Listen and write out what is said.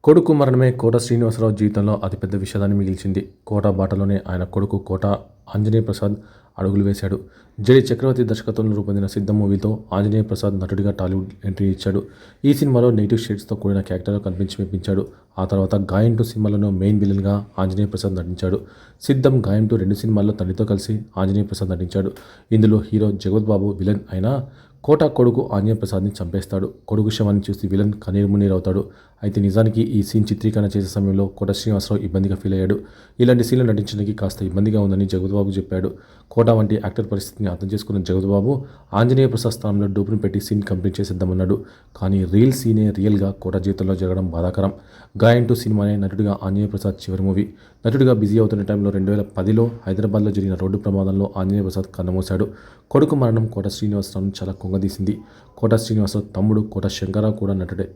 కొడుకు మరణమే కోట శ్రీనివాసరావు జీవితంలో అతిపెద్ద విషాదాన్ని మిగిల్చింది. కోట బాటలోనే ఆయన కొడుకు కోట ఆంజనేయ ప్రసాద్ అడుగులు వేశాడు. జెడి చక్రవర్తి దర్శకత్వంలో రూపొందిన సిద్ధం మూవీతో ఆంజనేయ ప్రసాద్ నటుడిగా టాలీవుడ్ ఎంట్రీ ఇచ్చాడు. ఈ సినిమాలో నెగిటివ్ షేడ్స్తో కూడిన క్యారెక్టర్లో కనిపించి మెప్పించాడు. ఆ తర్వాత గాయం 2 సినిమాలోనూ మెయిన్ విలన్గా ఆంజనేయ ప్రసాద్ నటించాడు. సిద్ధం, గాయం 2 రెండు సినిమాల్లో తండ్రితో కలిసి ఆంజనేయ ప్రసాద్ నటించాడు. ఇందులో హీరో జగపతి బాబు విలన్ అయినా కోట కొడుకు ఆంజనేయ ప్రసాద్ని చంపేస్తాడు. కొడుకు శవాన్ని చూసి విలన్ కన్నీరుమున్నీరవుతాడు. అయితే నిజానికి ఈ సీన్ చిత్రీకరణ చేసే సమయంలో కోట శ్రీనివాసరావు ఇబ్బందిగా ఫీల్ అయ్యాడు. ఇలాంటి సీన్లు నటించడానికి కాస్త ఇబ్బందిగా ఉందని జగపతిబాబు చెప్పాడు. కోట వంటి యాక్టర్ పరిస్థితిని అర్థం చేసుకున్న జగపతిబాబు ఆంజనేయ ప్రసాద్ స్థానంలో డూపును పెట్టి సీన్ కంప్లీట్ చేసేద్దామన్నాడు. కానీ రియల్ సీనే రియల్గా కోట జీవితంలో జరగడం బాధాకరం. గాయం 2 సినిమానే నటుడిగా ఆంజనేయ ప్రసాద్ చివరి మూవీ. నటుడిగా బిజీ అవుతున్న టైంలో 2010లో హైదరాబాద్లో జరిగిన రోడ్డు ప్రమాదంలో ఆంజనేయ ప్రసాద్ కన్నుమూశాడు. కొడుకు మరణం కోట శ్రీనివాసరావును చాలా కుంగదీసింది. కోట శ్రీనివాసరావు తమ్ముడు కోట శంకర్రావు కూడా నటుడే.